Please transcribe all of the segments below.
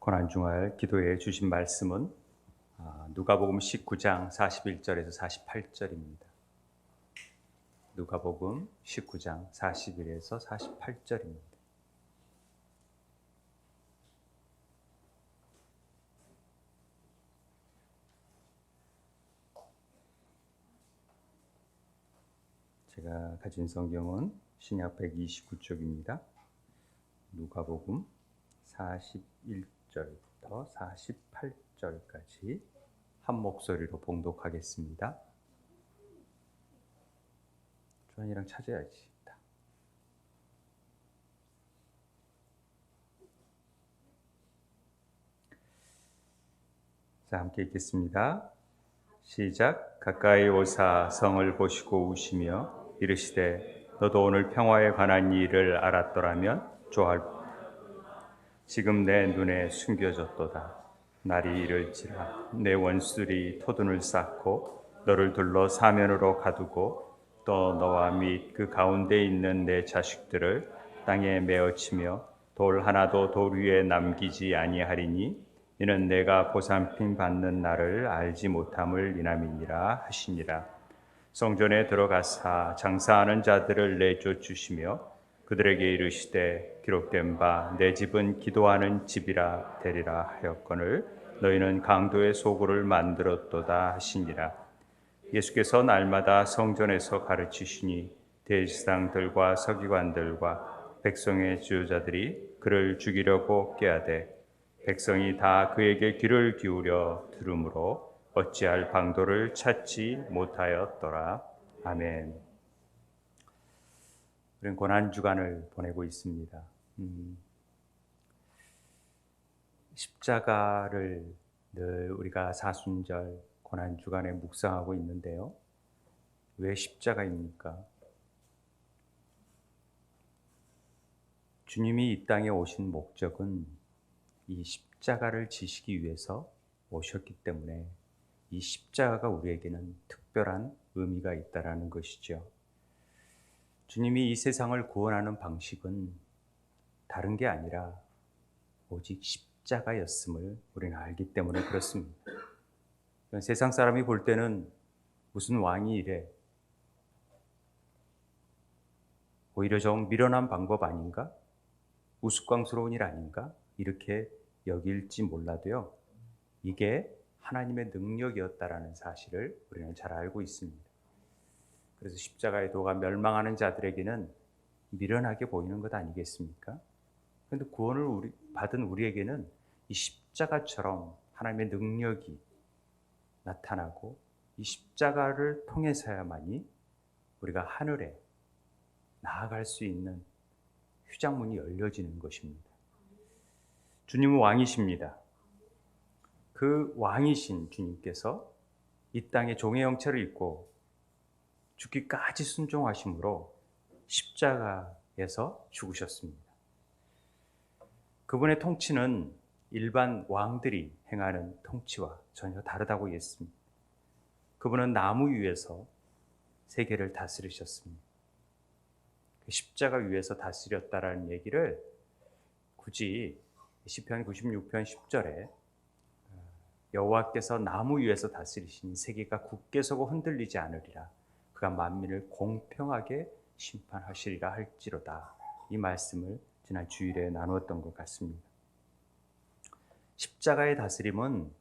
고난주말 기도에 주신 말씀은 누가복음 19장 41절에서 48절입니다. 누가복음 19장 41에서 48절입니다. 제가 가진 성경은 신약 129쪽입니다. 누가복음 41절부터 48절까지 한 목소리로 봉독하겠습니다. 조한이랑 찾아야지. 자, 함께 읽겠습니다. 시작. 가까이 오사 성을 보시고 우시며 이르시되 너도 오늘 평화에 관한 일을 알았더라면 좋아할 지금 내 눈에 숨겨졌도다. 날이 이를지라 내 원수들이 토둔을 쌓고 너를 둘러 사면으로 가두고 또 너와 및 그 가운데 있는 내 자식들을 땅에 메어치며 돌 하나도 돌 위에 남기지 아니하리니 이는 내가 보살핌 받는 날을 알지 못함을 인함이니라 하시니라. 성전에 들어가사 장사하는 자들을 내쫓으시며 그들에게 이르시되 기록된 바 내 집은 기도하는 집이라 되리라 하였거늘 너희는 강도의 소굴을 만들었도다 하시니라. 예수께서 날마다 성전에서 가르치시니 대제사장들과 서기관들과 백성의 지도자들이 그를 죽이려고 꾀하되 백성이 다 그에게 귀를 기울여 들으므로 어찌할 방도를 찾지 못하였더라. 아멘. 우리는 고난주간을 보내고 있습니다. 십자가를 늘 우리가 사순절 고난주간에 묵상하고 있는데요. 왜 십자가입니까? 주님이 이 땅에 오신 목적은 이 십자가를 지시기 위해서 오셨기 때문에 이 십자가가 우리에게는 특별한 의미가 있다라는 것이죠. 주님이 이 세상을 구원하는 방식은 다른 게 아니라 오직 십자가였음을 우리는 알기 때문에 그렇습니다. 세상 사람이 볼 때는 무슨 왕이 이래? 오히려 좀 미련한 방법 아닌가? 우스꽝스러운 일 아닌가? 이렇게 여길지 몰라도요. 이게 하나님의 능력이었다라는 사실을 우리는 잘 알고 있습니다. 그래서 십자가의 도가 멸망하는 자들에게는 미련하게 보이는 것 아니겠습니까? 그런데 구원을 받은 우리에게는 이 십자가처럼 하나님의 능력이 나타나고 이 십자가를 통해서야만이 우리가 하늘에 나아갈 수 있는 휴장문이 열려지는 것입니다. 주님은 왕이십니다. 그 왕이신 주님께서 이 땅에 종의 형체를 입고 죽기까지 순종하심으로 십자가에서 죽으셨습니다. 그분의 통치는 일반 왕들이 행하는 통치와 전혀 다르다고 했습니다. 그분은 나무 위에서 세계를 다스리셨습니다. 그 십자가 위에서 다스렸다라는 얘기를 굳이 시편 96편 10절에 여호와께서 나무 위에서 다스리시니 세계가 굳게 서고 흔들리지 않으리라. 그가 만민을 공평하게 심판하시리라 할지로다. 이 말씀을 지난 주일에 나누었던 것 같습니다. 십자가의 다스림은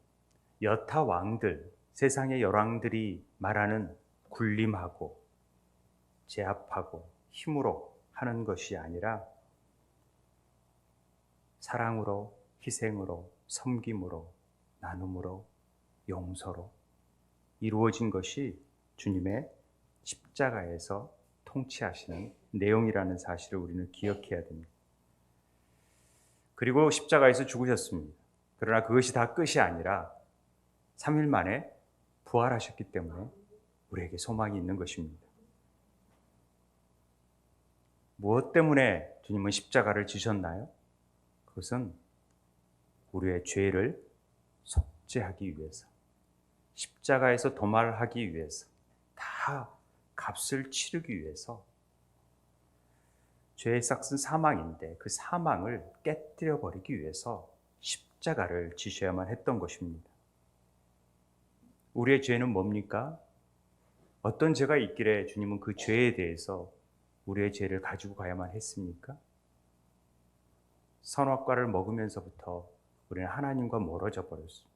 여타 왕들, 세상의 열왕들이 말하는 군림하고 제압하고 힘으로 하는 것이 아니라 사랑으로, 희생으로, 섬김으로, 나눔으로, 용서로 이루어진 것이 주님의 십자가에서 통치하시는 내용이라는 사실을 우리는 기억해야 됩니다. 그리고 십자가에서 죽으셨습니다. 그러나 그것이 다 끝이 아니라 3일 만에 부활하셨기 때문에 우리에게 소망이 있는 것입니다. 무엇 때문에 주님은 십자가를 지셨나요? 그것은 우리의 죄를 속죄하기 위해서, 십자가에서 도말하기 위해서, 다 값을 치르기 위해서 죄의 삭은 사망인데 그 사망을 깨뜨려 버리기 위해서 십자가를 지셔야만 했던 것입니다. 우리의 죄는 뭡니까? 어떤 죄가 있기에 주님은 그 죄에 대해서 우리의 죄를 가지고 가야만 했습니까? 선악과를 먹으면서부터 우리는 하나님과 멀어져 버렸습니다.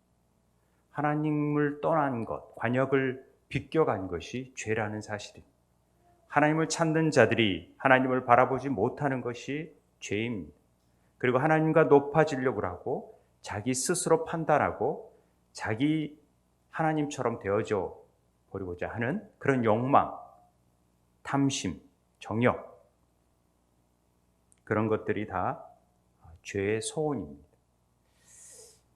하나님을 떠난 것, 관역을 비껴간 것이 죄라는 사실입니다. 하나님을 찾는 자들이 하나님을 바라보지 못하는 것이 죄입니다. 그리고 하나님과 높아지려고 하고 자기 스스로 판단하고 자기 하나님처럼 되어져 버리고자 하는 그런 욕망, 탐심, 정욕, 그런 것들이 다 죄의 소원입니다.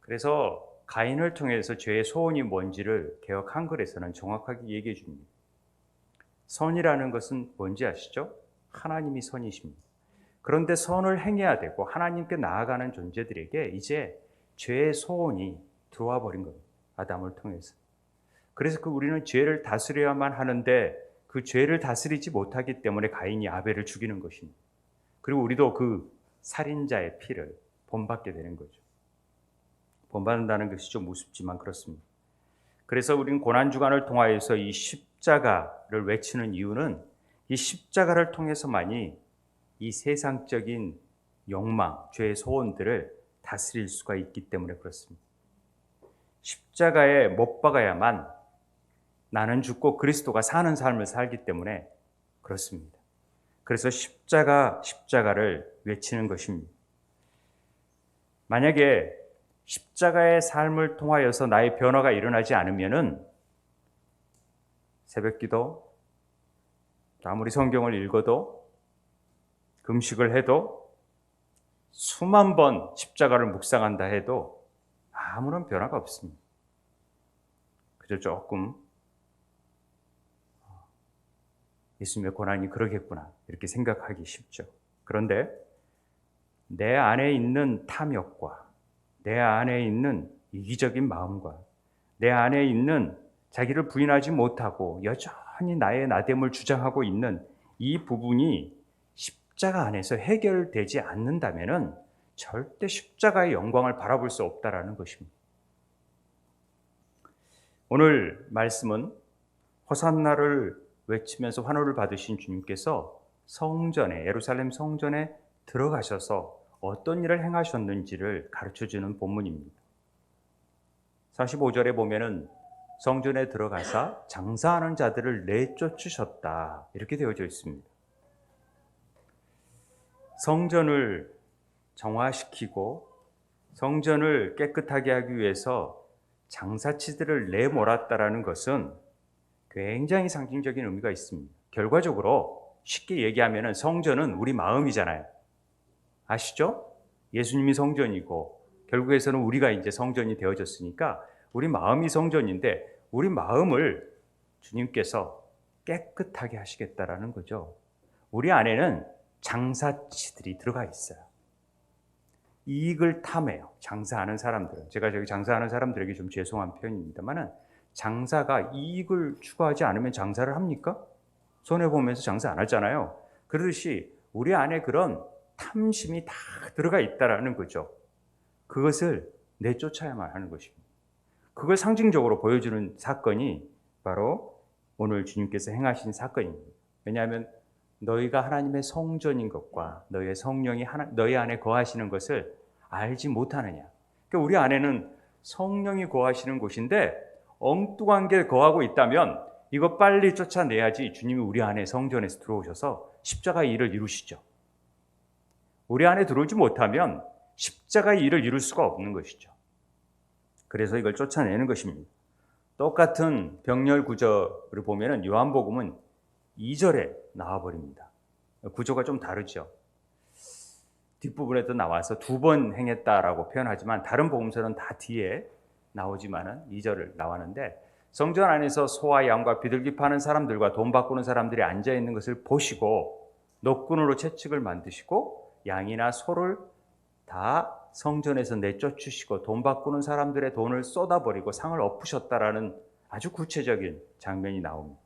그래서 가인을 통해서 죄의 소원이 뭔지를 개역 한글에서는 정확하게 얘기해 줍니다. 선이라는 것은 뭔지 아시죠? 하나님이 선이십니다. 그런데 선을 행해야 되고 하나님께 나아가는 존재들에게 이제 죄의 소원이 들어와 버린 겁니다. 아담을 통해서. 그래서 우리는 죄를 다스려야만 하는데 그 죄를 다스리지 못하기 때문에 가인이 아벨을 죽이는 것입니다. 그리고 우리도 그 살인자의 피를 본받게 되는 거죠. 본받는다는 것이 좀 우습지만 그렇습니다. 그래서 우리는 고난주간을 통하여서 이 십자가를 외치는 이유는 이 십자가를 통해서만이 이 세상적인 욕망, 죄의 소원들을 다스릴 수가 있기 때문에 그렇습니다. 십자가에 못 박아야만 나는 죽고 그리스도가 사는 삶을 살기 때문에 그렇습니다. 그래서 십자가를 외치는 것입니다. 만약에 십자가의 삶을 통하여서 나의 변화가 일어나지 않으면은 새벽기도, 아무리 성경을 읽어도 금식을 해도 수만 번 십자가를 묵상한다 해도 아무런 변화가 없습니다. 그저 조금 예수님의 고난이 그러겠구나 이렇게 생각하기 쉽죠. 그런데 내 안에 있는 탐욕과 내 안에 있는 이기적인 마음과 내 안에 있는 자기를 부인하지 못하고 여전히 나의 나됨을 주장하고 있는 이 부분이 십자가 안에서 해결되지 않는다면은 절대 십자가의 영광을 바라볼 수 없다라는 것입니다. 오늘 말씀은 호산나를 외치면서 환호를 받으신 주님께서 성전에, 예루살렘 성전에 들어가셔서 어떤 일을 행하셨는지를 가르쳐주는 본문입니다. 45절에 보면은 성전에 들어가사 장사하는 자들을 내쫓으셨다 이렇게 되어져 있습니다. 성전을 정화시키고 성전을 깨끗하게 하기 위해서 장사치들을 내몰았다라는 것은 굉장히 상징적인 의미가 있습니다. 결과적으로 쉽게 얘기하면 성전은 우리 마음이잖아요. 아시죠? 예수님이 성전이고 결국에서는 우리가 이제 성전이 되어졌으니까 우리 마음이 성전인데 우리 마음을 주님께서 깨끗하게 하시겠다라는 거죠. 우리 안에는 장사치들이 들어가 있어요. 이익을 탐해요. 장사하는 사람들은. 제가 저기 장사하는 사람들에게 좀 죄송한 표현입니다만 장사가 이익을 추구하지 않으면 장사를 합니까? 손해보면서 장사 안 하잖아요. 그러듯이 우리 안에 그런 탐심이 다 들어가 있다라는 거죠. 그것을 내쫓아야만 하는 것입니다. 그걸 상징적으로 보여주는 사건이 바로 오늘 주님께서 행하신 사건입니다. 왜냐하면 너희가 하나님의 성전인 것과 너희의 성령이 너희 안에 거하시는 것을 알지 못하느냐. 그러니까 우리 안에는 성령이 거하시는 곳인데 엉뚱한 게 거하고 있다면 이거 빨리 쫓아내야지 주님이 우리 안에 성전에서 들어오셔서 십자가의 일을 이루시죠. 우리 안에 들어오지 못하면 십자가의 일을 이룰 수가 없는 것이죠. 그래서 이걸 쫓아내는 것입니다. 똑같은 병렬 구절을 보면 요한복음은 2절에 나와버립니다. 구조가 좀 다르죠. 뒷부분에도 나와서 2번 행했다라고 표현하지만 다른 복음서는 다 뒤에 나오지만은 2절을 나왔는데 성전 안에서 소와 양과 비둘기 파는 사람들과 돈 바꾸는 사람들이 앉아 있는 것을 보시고 노끈으로 채찍을 만드시고 양이나 소를 다 성전에서 내쫓으시고 돈 바꾸는 사람들의 돈을 쏟아버리고 상을 엎으셨다라는 아주 구체적인 장면이 나옵니다.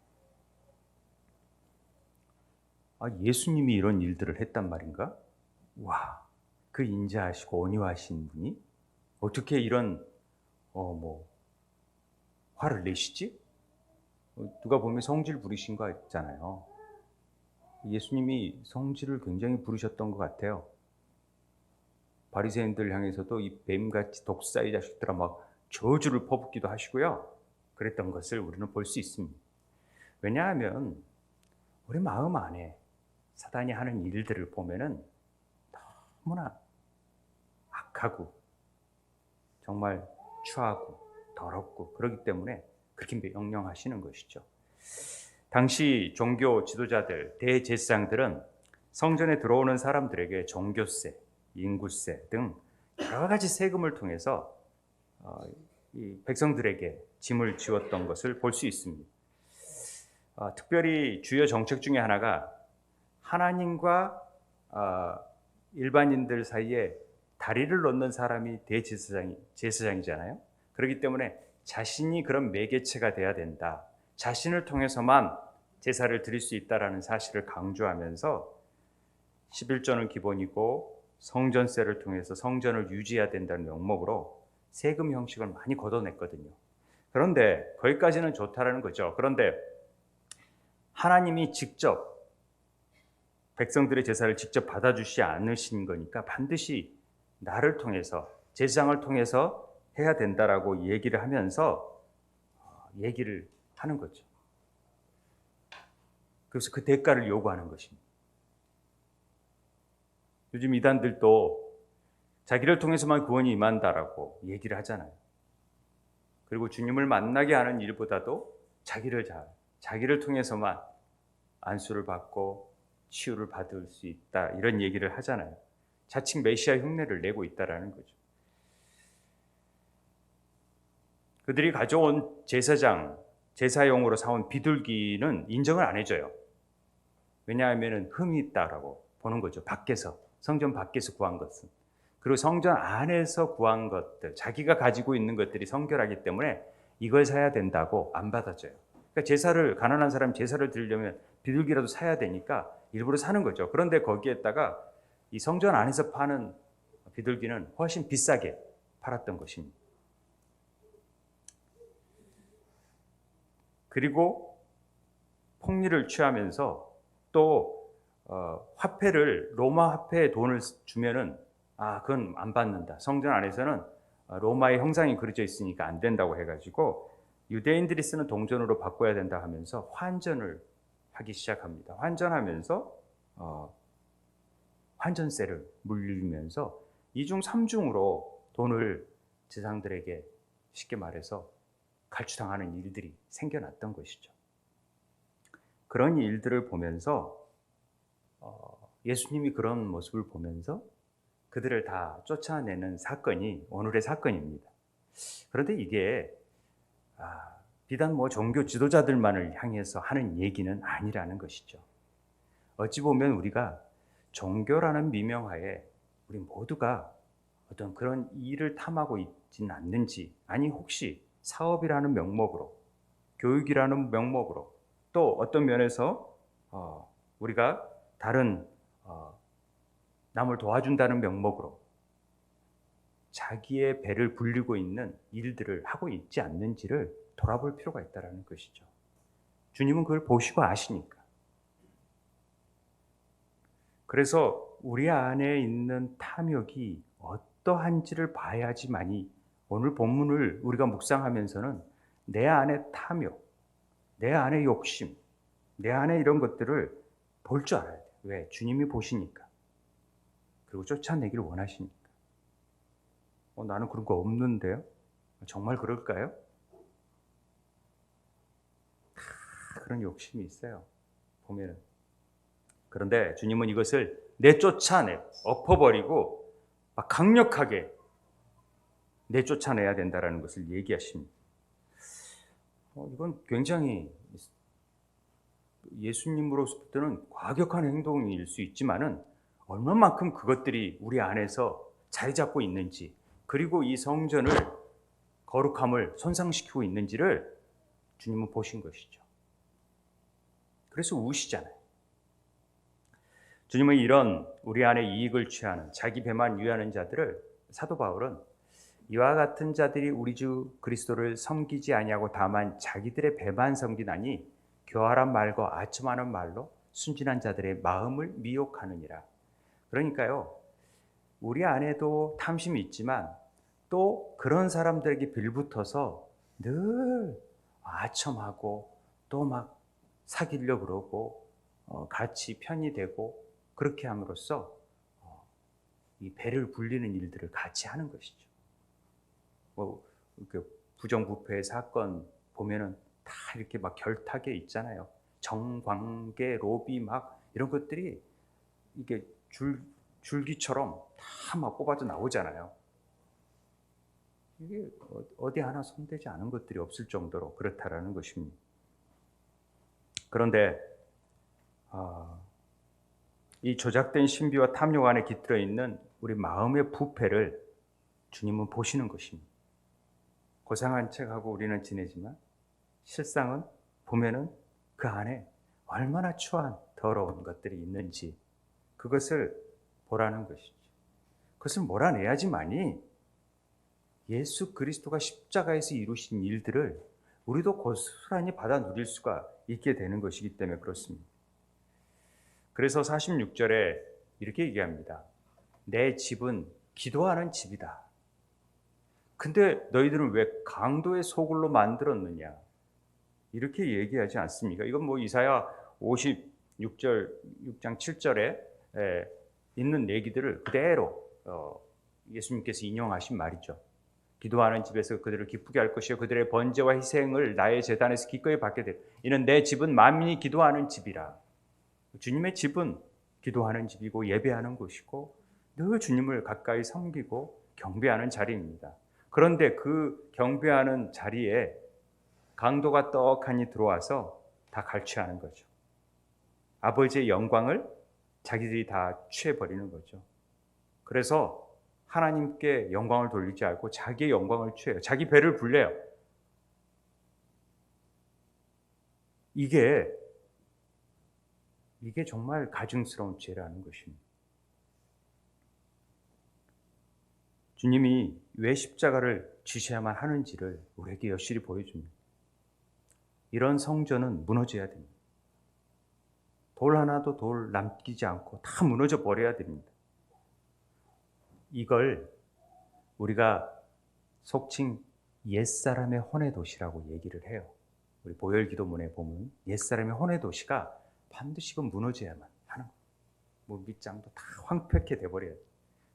예수님이 이런 일들을 했단 말인가? 와, 그 인자하시고 온유하신 분이 어떻게 이런 화를 내시지? 누가 보면 성질 부리신 거 있잖아요. 예수님이 성질을 굉장히 부리셨던 것 같아요. 바리새인들 향해서도 이 뱀같이 독사의 자식들아 막 저주를 퍼붓기도 하시고요. 그랬던 것을 우리는 볼 수 있습니다. 왜냐하면 우리 마음 안에 사단이 하는 일들을 보면은 너무나 악하고 정말 추하고 더럽고 그렇기 때문에 그렇게 명령하시는 것이죠. 당시 종교 지도자들, 대제사장들은 성전에 들어오는 사람들에게 종교세, 인구세 등 여러 가지 세금을 통해서 이 백성들에게 짐을 지웠던 것을 볼 수 있습니다. 특별히 주요 정책 중에 하나가 하나님과 일반인들 사이에 다리를 놓는 사람이 제사장이잖아요. 그렇기 때문에 자신이 그런 매개체가 돼야 된다. 자신을 통해서만 제사를 드릴 수 있다라는 사실을 강조하면서 11조는 기본이고 성전세를 통해서 성전을 유지해야 된다는 명목으로 세금 형식을 많이 걷어냈거든요. 그런데 거기까지는 좋다라는 거죠. 그런데 하나님이 직접 백성들의 제사를 직접 받아주시 않으신 거니까 반드시 나를 통해서 제사장을 통해서 해야 된다라고 얘기를 하면서 얘기를 하는 거죠. 그래서 그 대가를 요구하는 것입니다. 요즘 이단들도 자기를 통해서만 구원이 임한다라고 얘기를 하잖아요. 그리고 주님을 만나게 하는 일보다도 자기를 통해서만 안수를 받고 치유를 받을 수 있다 이런 얘기를 하잖아요. 자칭 메시아 흉내를 내고 있다라는 거죠. 그들이 가져온 제사용으로 사온 비둘기는 인정을 안 해줘요. 왜냐하면 흠이 있다라고 보는 거죠. 밖에서, 성전 밖에서 구한 것은. 그리고 성전 안에서 구한 것들, 자기가 가지고 있는 것들이 성결하기 때문에 이걸 사야 된다고 안 받아줘요. 그러니까 가난한 사람이 제사를 드리려면 비둘기라도 사야 되니까 일부러 사는 거죠. 그런데 거기에다가 이 성전 안에서 파는 비둘기는 훨씬 비싸게 팔았던 것입니다. 그리고 폭리를 취하면서 또 화폐를 로마 화폐에 돈을 주면은 그건 안 받는다. 성전 안에서는 로마의 형상이 그려져 있으니까 안 된다고 해가지고 유대인들이 쓰는 동전으로 바꿔야 된다 하면서 환전을 하기 시작합니다. 환전하면서 환전세를 물리면서 2중 3중으로 돈을 제사장들에게 쉽게 말해서 갈취당하는 일들이 생겨났던 것이죠. 그런 일들을 보면서 예수님이 그런 모습을 보면서 그들을 다 쫓아내는 사건이 오늘의 사건입니다. 그런데 이게 비단 종교 지도자들만을 향해서 하는 얘기는 아니라는 것이죠. 어찌 보면 우리가 종교라는 미명하에 우리 모두가 어떤 그런 일을 탐하고 있지는 않는지, 아니 혹시 사업이라는 명목으로, 교육이라는 명목으로, 또 어떤 면에서 우리가 다른 남을 도와준다는 명목으로 자기의 배를 불리고 있는 일들을 하고 있지 않는지를 돌아볼 필요가 있다는 것이죠. 주님은 그걸 보시고 아시니까. 그래서 우리 안에 있는 탐욕이 어떠한지를 봐야지만이 오늘 본문을 우리가 묵상하면서는 내 안의 탐욕, 내 안의 욕심, 내 안에 이런 것들을 볼 줄 알아야 돼요. 왜? 주님이 보시니까. 그리고 쫓아내기를 원하시니까. 나는 그런 거 없는데요? 정말 그럴까요? 그런 욕심이 있어요. 보면은. 그런데 주님은 이것을 엎어버리고 막 강력하게 내쫓아내야 된다는 것을 얘기하십니다. 이건 굉장히 예수님으로서부터는 과격한 행동일 수 있지만은 얼마만큼 그것들이 우리 안에서 자리 잡고 있는지, 그리고 이 성전을 거룩함을 손상시키고 있는지를 주님은 보신 것이죠. 그래서 우시잖아요. 주님은 이런 우리 안에 이익을 취하는, 자기 배만 위하는 자들을 사도 바울은 이와 같은 자들이 우리 주 그리스도를 섬기지 아니하고 다만 자기들의 배만 섬기나니 교활한 말과 아첨하는 말로 순진한 자들의 마음을 미혹하느니라. 그러니까요, 우리 안에도 탐심이 있지만 또 그런 사람들에게 빌붙어서 늘 아첨하고 또 막 사귀려 그러고 같이 편이 되고 그렇게 함으로써 이 배를 불리는 일들을 같이 하는 것이죠. 뭐 부정부패의 사건 보면은 다 이렇게 막 결탁에 있잖아요. 정관계, 로비 막 이런 것들이 이게 줄기처럼 다 막 뽑아져 나오잖아요. 이게 어디 하나 손대지 않은 것들이 없을 정도로 그렇다라는 것입니다. 그런데 이 조작된 신비와 탐욕 안에 깃들어 있는 우리 마음의 부패를 주님은 보시는 것입니다. 고상한 척하고 우리는 지내지만 실상은 보면은 그 안에 얼마나 추한 더러운 것들이 있는지 그것을 보라는 것이죠. 그것을 몰아내야지만이 예수 그리스도가 십자가에서 이루신 일들을 우리도 고스란히 받아 누릴 수가 있게 되는 것이기 때문에 그렇습니다. 그래서 46절에 이렇게 얘기합니다. 내 집은 기도하는 집이다. 근데 너희들은 왜 강도의 소굴로 만들었느냐? 이렇게 얘기하지 않습니까? 이건 뭐 이사야 56절, 6장 7절에 있는 얘기들을 그대로 예수님께서 인용하신 말이죠. 기도하는 집에서 그들을 기쁘게 할 것이요 그들의 번제와 희생을 나의 제단에서 기꺼이 받게 될. 이는 내 집은 만민이 기도하는 집이라. 주님의 집은 기도하는 집이고 예배하는 곳이고 늘 주님을 가까이 섬기고 경배하는 자리입니다. 그런데 그 경배하는 자리에 강도가 떡하니 들어와서 다 갈취하는 거죠. 아버지의 영광을 자기들이 다 취해버리는 거죠. 그래서 하나님께 영광을 돌리지 않고 자기의 영광을 취해요. 자기 배를 불려요. 이게 정말 가증스러운 죄라는 것입니다. 주님이 왜 십자가를 지셔야만 하는지를 우리에게 여실히 보여줍니다. 이런 성전은 무너져야 됩니다. 돌 하나도 돌 남기지 않고 다 무너져 버려야 됩니다. 이걸 우리가 속칭 옛사람의 혼의 도시라고 얘기를 해요. 우리 보혈기도문에 보면 옛사람의 혼의 도시가 반드시 이건 무너져야만 하는 거예요. 뭐 밑장도 다 황폐케 돼버려야 돼요.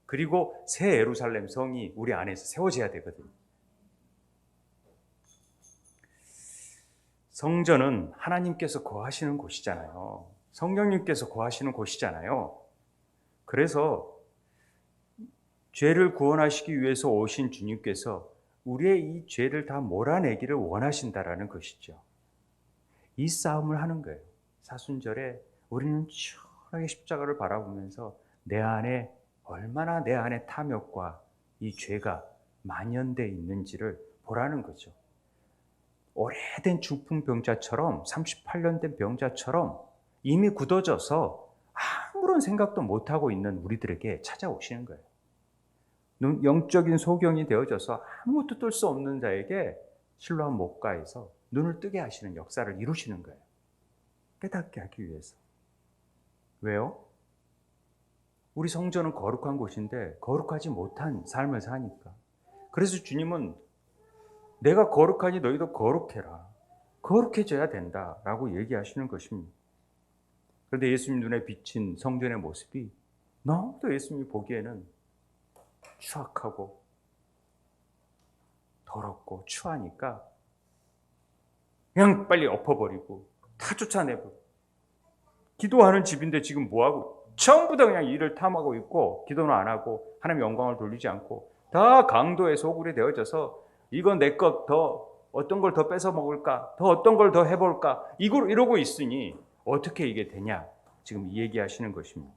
그리고 새 예루살렘 성이 우리 안에서 세워져야 되거든요. 성전은 하나님께서 거하시는 곳이잖아요. 성령님께서 거하시는 곳이잖아요. 그래서 죄를 구원하시기 위해서 오신 주님께서 우리의 이 죄를 다 몰아내기를 원하신다라는 것이죠. 이 싸움을 하는 거예요. 사순절에 우리는 시원하게 십자가를 바라보면서 얼마나 내 안에 탐욕과 이 죄가 만연되어 있는지를 보라는 거죠. 오래된 중풍병자처럼 38년 된 병자처럼 이미 굳어져서 아무런 생각도 못하고 있는 우리들에게 찾아오시는 거예요. 영적인 소경이 되어져서 아무것도 뜰 수 없는 자에게 실로암 목가에서 눈을 뜨게 하시는 역사를 이루시는 거예요. 깨닫게 하기 위해서. 왜요? 우리 성전은 거룩한 곳인데 거룩하지 못한 삶을 사니까. 그래서 주님은 내가 거룩하니 너희도 거룩해라. 거룩해져야 된다라고 얘기하시는 것입니다. 그런데 예수님 눈에 비친 성전의 모습이 너무도 예수님이 보기에는 추악하고 더럽고 추하니까 그냥 빨리 엎어버리고 다 쫓아내고 기도하는 집인데 지금 뭐하고 전부 다 그냥 일을 탐하고 있고 기도는 안 하고 하나님의 영광을 돌리지 않고 다 강도의 소굴이 되어져서 이건 내 것 더 어떤 걸 더 뺏어 먹을까 더 어떤 걸 더 해볼까 이러고 있으니 어떻게 이게 되냐 지금 이 얘기하시는 것입니다.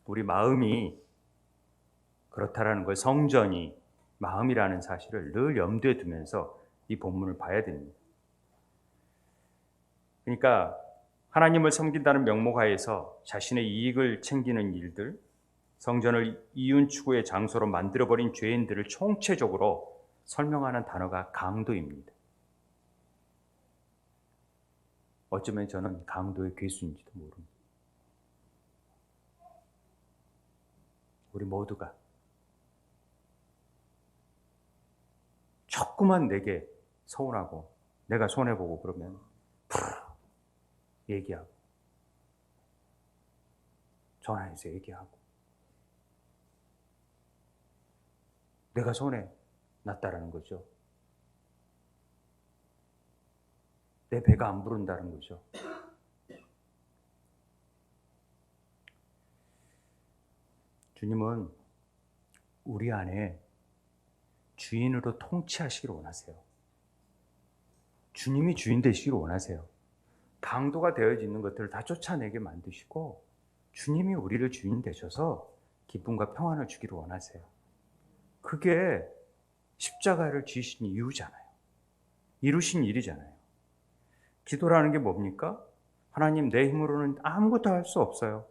우리 마음이 그렇다라는 걸 성전이 마음이라는 사실을 늘 염두에 두면서 이 본문을 봐야 됩니다. 그러니까 하나님을 섬긴다는 명목 하에서 자신의 이익을 챙기는 일들, 성전을 이윤 추구의 장소로 만들어버린 죄인들을 총체적으로 설명하는 단어가 강도입니다. 어쩌면 저는 강도의 괴수인지도 모릅니다. 우리 모두가 조금만 내게 서운하고 내가 손해보고 그러면 얘기하고 전화해서 얘기하고 내가 손해 났다라는 거죠. 내 배가 안 부른다는 거죠. 주님은 우리 안에 주인으로 통치하시기를 원하세요. 주님이 주인 되시기를 원하세요. 강도가 되어 있는 것들을 다 쫓아내게 만드시고 주님이 우리를 주인 되셔서 기쁨과 평안을 주기를 원하세요. 그게 십자가를 지으신 이유잖아요. 이루신 일이잖아요. 기도라는 게 뭡니까? 하나님, 내 힘으로는 아무것도 할 수 없어요.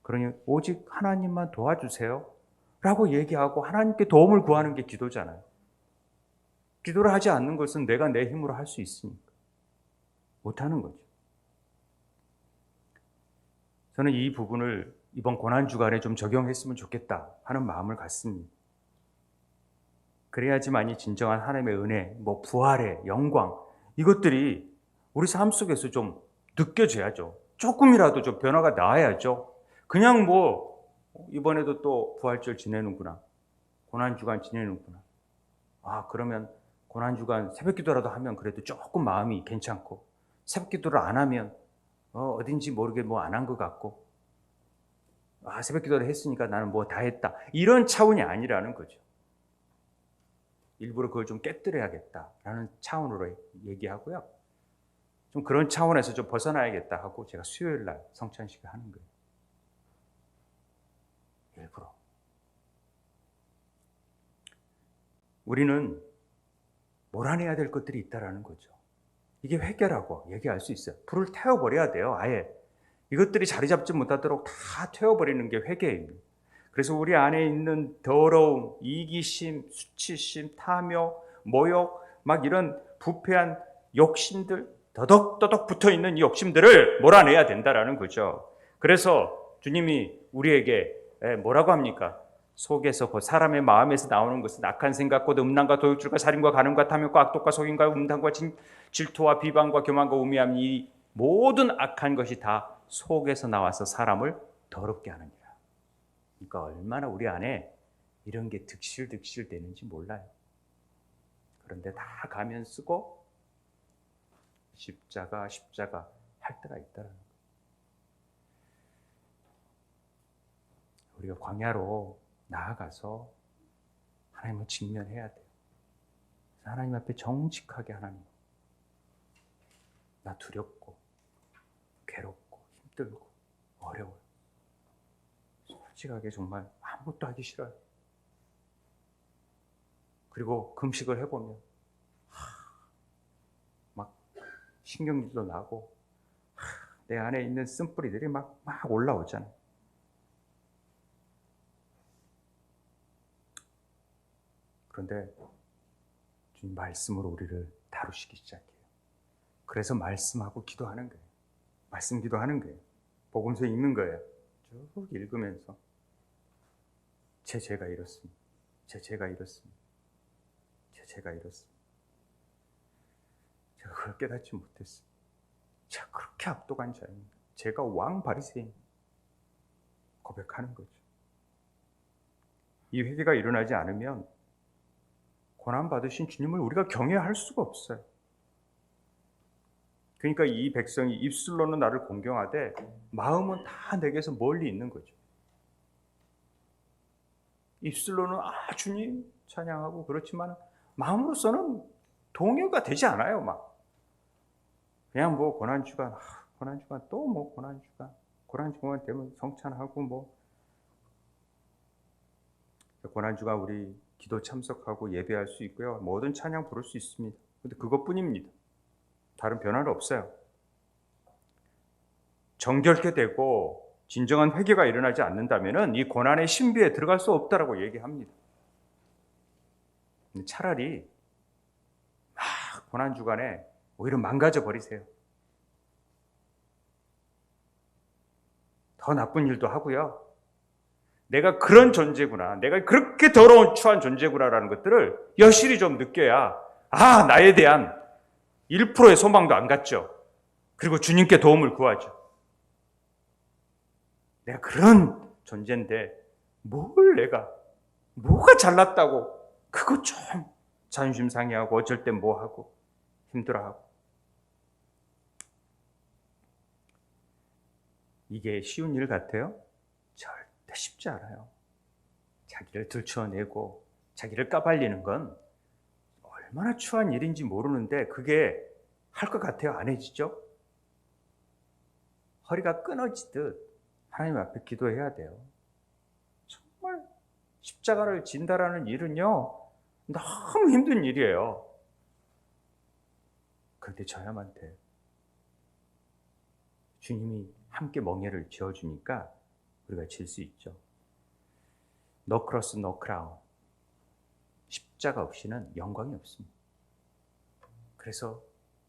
그러니 오직 하나님만 도와주세요 라고 얘기하고 하나님께 도움을 구하는 게 기도잖아요. 기도를 하지 않는 것은 내가 내 힘으로 할 수 있으니까 못하는 거죠. 저는 이 부분을 이번 고난주간에 좀 적용했으면 좋겠다 하는 마음을 갖습니다. 그래야지만이 진정한 하나님의 은혜, 부활의 영광, 이것들이 우리 삶 속에서 좀 느껴져야죠. 조금이라도 좀 변화가 나와야죠. 그냥 이번에도 또 부활절 지내는구나, 고난주간 지내는구나. 그러면 고난주간 새벽기도라도 하면 그래도 조금 마음이 괜찮고, 새벽기도를 안 하면 어딘지 모르게 안 한 것 같고, 새벽기도를 했으니까 나는 다 했다, 이런 차원이 아니라는 거죠. 일부러 그걸 좀 깨뜨려야겠다라는 차원으로 얘기하고요. 좀 그런 차원에서 좀 벗어나야겠다 하고 제가 수요일 날 성찬식을 하는 거예요. 일부러. 우리는 몰아내야 될 것들이 있다라는 거죠. 이게 회개라고 얘기할 수 있어요. 불을 태워버려야 돼요. 아예. 이것들이 자리 잡지 못하도록 다 태워버리는 게 회개입니다. 그래서 우리 안에 있는 더러움, 이기심, 수치심, 탐욕, 모욕, 이런 부패한 욕심들, 더덕더덕 붙어있는 이 욕심들을 몰아내야 된다라는 거죠. 그래서 주님이 우리에게 뭐라고 합니까? 속에서 사람의 마음에서 나오는 것은 악한 생각, 곧 음란과 도둑질과 살인과 간음과 탐욕과 악독과 속임과 음탕과 질투와 비방과 교만과 우매함, 이 모든 악한 것이 다 속에서 나와서 사람을 더럽게 하느니라. 그러니까 얼마나 우리 안에 이런 게 득실득실 되는지 몰라요. 그런데 다 가면 쓰고 십자가 할 때가 있다는 거예요. 우리가 광야로 나아가서 하나님을 직면해야 돼요. 하나님 앞에 정직하게, 하나님, 나 두렵고 괴롭고 힘들고 어려워요. 솔직하게 정말 아무것도 하기 싫어요. 그리고 금식을 해보면 막 신경질도 나고 내 안에 있는 쓴뿌리들이 막 올라오잖아요. 그런데 주님 말씀으로 우리를 다루시기 시작해요. 그래서 말씀하고 기도하는 거예요. 말씀 기도하는 거예요. 복음서 읽는 거예요. 쭉 읽으면서 제 죄가 이렇습니다. 제 죄가 이렇습니다. 제 죄가 이렇습니다. 제가 그걸 깨닫지 못했습니다. 제가 그렇게 압도한 자입니다. 제가 왕 바리새인 고백하는 거죠. 이 회개가 일어나지 않으면 고난받으신 주님을 우리가 경외할 수가 없어요. 그러니까 이 백성이 입술로는 나를 공경하되 마음은 다 내게서 멀리 있는 거죠. 입술로는 주님 찬양하고 그렇지만 마음으로서는 동요가 되지 않아요. 그냥 고난주간 또 고난주간 되면 성찬하고 고난주간 우리 기도 참석하고 예배할 수 있고요. 모든 찬양 부를 수 있습니다. 근데 그것뿐입니다. 다른 변화는 없어요. 정결케 되고 진정한 회개가 일어나지 않는다면 이 고난의 신비에 들어갈 수 없다라고 얘기합니다. 차라리 막 고난 주간에 오히려 망가져 버리세요. 더 나쁜 일도 하고요. 내가 그런 존재구나, 내가 그렇게 더러운 추한 존재구나라는 것들을 여실히 좀 느껴야 나에 대한 1%의 소망도 안 갖죠. 그리고 주님께 도움을 구하죠. 내가 그런 존재인데 뭐가 잘났다고 그거 좀 자존심 상해하고 어쩔 땐 뭐하고 힘들어하고. 이게 쉬운 일 같아요? 절대 쉽지 않아요. 자기를 들춰내고 자기를 까발리는 건 얼마나 추한 일인지 모르는데 그게 할 것 같아요? 안 해지죠? 허리가 끊어지듯 하나님 앞에 기도해야 돼요. 정말 십자가를 진다라는 일은요, 너무 힘든 일이에요. 그런데 저야만 돼. 주님이 함께 멍에를 지어주니까 우리가 질 수 있죠. No cross, no crown. 십자가 없이는 영광이 없습니다. 그래서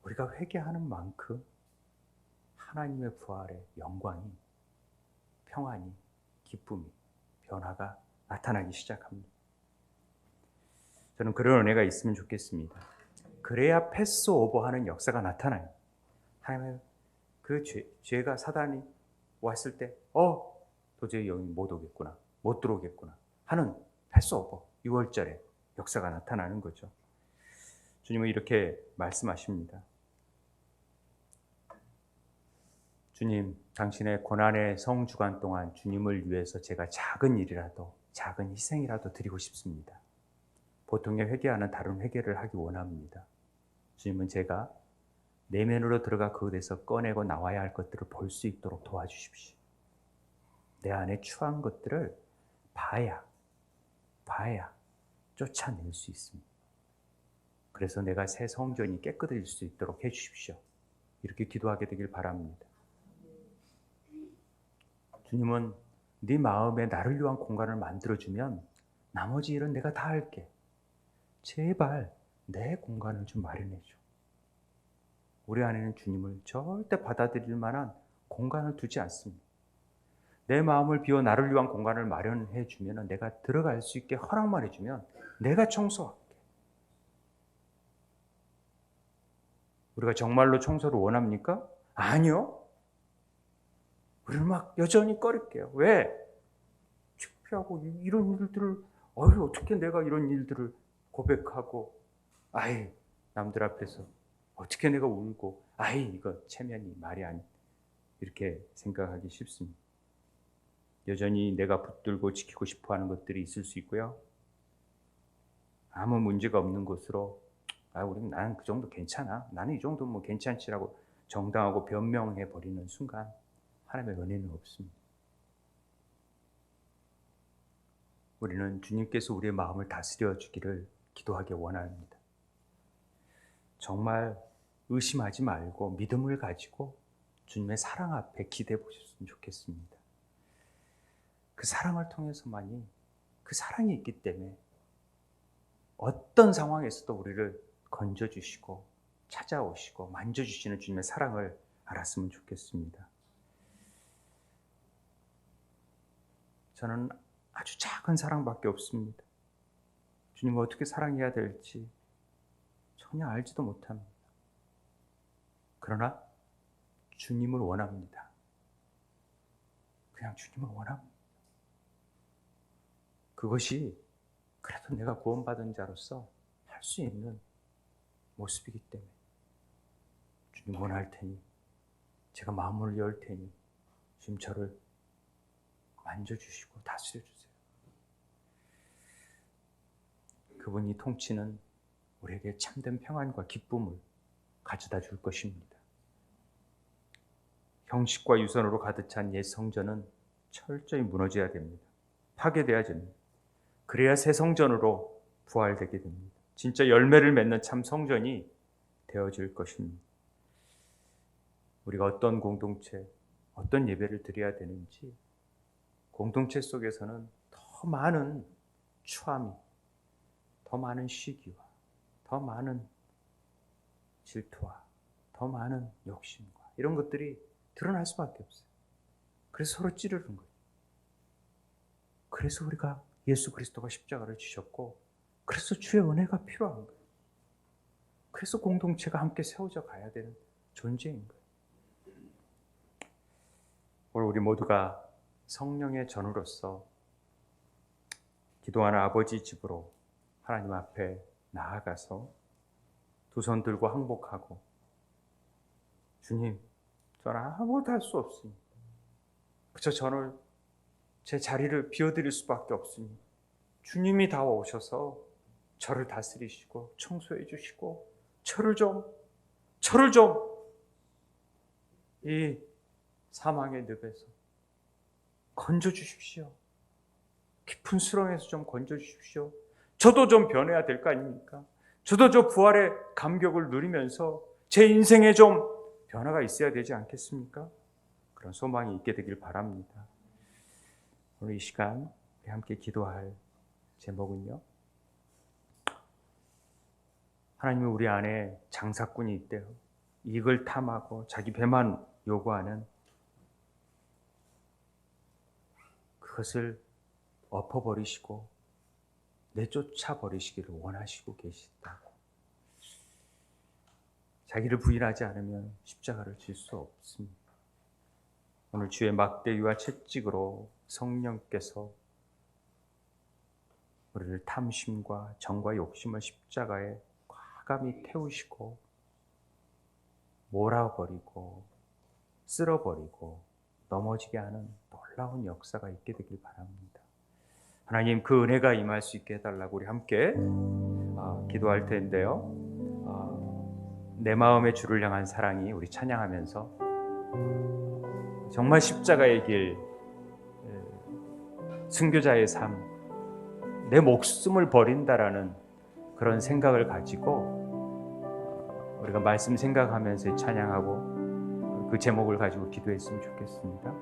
우리가 회개하는 만큼 하나님의 부활의 영광이, 평안이, 기쁨이, 변화가 나타나기 시작합니다. 저는 그런 은혜가 있으면 좋겠습니다. 그래야 패스오버하는 역사가 나타나요. 하나님의 그 죄가 사단이 왔을 때 도저히 여기 못 오겠구나, 못 들어오겠구나 하는 패스오버, 6월절에 역사가 나타나는 거죠. 주님은 이렇게 말씀하십니다. 주님, 당신의 고난의 성주간 동안 주님을 위해서 제가 작은 일이라도, 작은 희생이라도 드리고 싶습니다. 보통의 회개와는 다른 회개를 하기 원합니다. 주님은 제가 내면으로 들어가 그곳에서 꺼내고 나와야 할 것들을 볼 수 있도록 도와주십시오. 내 안에 추한 것들을 봐야 쫓아낼 수 있습니다. 그래서 내가 새 성전이 깨끗해질 수 있도록 해주십시오. 이렇게 기도하게 되길 바랍니다. 주님은 네 마음에 나를 위한 공간을 만들어주면 나머지 일은 내가 다 할게. 제발 내 공간을 좀 마련해줘. 우리 안에는 주님을 절대 받아들일 만한 공간을 두지 않습니다. 내 마음을 비워 나를 위한 공간을 마련해 주면, 내가 들어갈 수 있게 허락만 해주면 내가 청소할게. 우리가 정말로 청소를 원합니까? 아니요. 우리는 막 여전히 꺼릴게요. 왜? 창피하고 이런 일들을, 어떻게 내가 이런 일들을 고백하고, 남들 앞에서 어떻게 내가 울고, 이거 체면이 말이 아니, 이렇게 생각하기 쉽습니다. 여전히 내가 붙들고 지키고 싶어 하는 것들이 있을 수 있고요. 아무 문제가 없는 것으로, 나는 그 정도 괜찮아, 나는 이 정도 뭐 괜찮지라고 정당하고 변명해 버리는 순간 하나님의 은혜는 없습니다. 우리는 주님께서 우리의 마음을 다스려 주기를 기도하기 원합니다. 정말 의심하지 말고 믿음을 가지고 주님의 사랑 앞에 기대해 보셨으면 좋겠습니다. 그 사랑을 통해서만이, 그 사랑이 있기 때문에 어떤 상황에서도 우리를 건져주시고 찾아오시고 만져주시는 주님의 사랑을 알았으면 좋겠습니다. 저는 아주 작은 사랑밖에 없습니다. 주님을 어떻게 사랑해야 될지 전혀 알지도 못합니다. 그러나 주님을 원합니다. 그냥 주님을 원합니다. 그것이 그래도 내가 구원받은 자로서 할 수 있는 모습이기 때문에 주님 원할 테니, 제가 마음을 열 테니 주님 저를 만져주시고 다스려주세요. 그분이 통치는 우리에게 참된 평안과 기쁨을 가져다 줄 것입니다. 형식과 유선으로 가득 찬 옛 성전은 철저히 무너져야 됩니다. 파괴돼야 됩니다. 그래야 새 성전으로 부활되게 됩니다. 진짜 열매를 맺는 참 성전이 되어질 것입니다. 우리가 어떤 공동체, 어떤 예배를 드려야 되는지, 공동체 속에서는 더 많은 추함이, 더 많은 시기와 더 많은 질투와 더 많은 욕심과 이런 것들이 드러날 수밖에 없어요. 그래서 서로 찌르는 거예요. 그래서 우리가 예수 그리스도가 십자가를 지셨고, 그래서 주의 은혜가 필요한 거예요. 그래서 공동체가 함께 세워져 가야 되는 존재인 거예요. 오늘 우리 모두가 성령의 전우로서 기도하는 아버지 집으로 하나님 앞에 나아가서 두 손 들고 항복하고, 주님, 저는 아무것도 할 수 없으니 그저 저를 제 자리를 비워드릴 수밖에 없으니 주님이 다 오셔서 저를 다스리시고 청소해 주시고 저를 좀 이 사망의 늪에서 건져 주십시오. 깊은 수렁에서 좀 건져 주십시오. 저도 좀 변해야 될 거 아닙니까? 저도 저 부활의 감격을 누리면서 제 인생에 좀 변화가 있어야 되지 않겠습니까? 그런 소망이 있게 되길 바랍니다. 오늘 이 시간 우리 함께 기도할 제목은요, 하나님은 우리 안에 장사꾼이 있대요. 이익을 탐하고 자기 배만 요구하는, 그것을 엎어버리시고 내쫓아 버리시기를 원하시고 계시다고. 자기를 부인하지 않으면 십자가를 질 수 없습니다. 오늘 주의 막대기와 채찍으로 성령께서 우리를 탐심과 정과 욕심을 십자가에 과감히 태우시고 몰아버리고 쓸어버리고 넘어지게 하는 놀라운 역사가 있게 되길 바랍니다. 하나님, 그 은혜가 임할 수 있게 해달라고 우리 함께 기도할 텐데요. 내 마음의 주를 향한 사랑이, 우리 찬양하면서 정말 십자가의 길, 순교자의 삶, 내 목숨을 버린다라는 그런 생각을 가지고 우리가 말씀 생각하면서 찬양하고 그 제목을 가지고 기도했으면 좋겠습니다.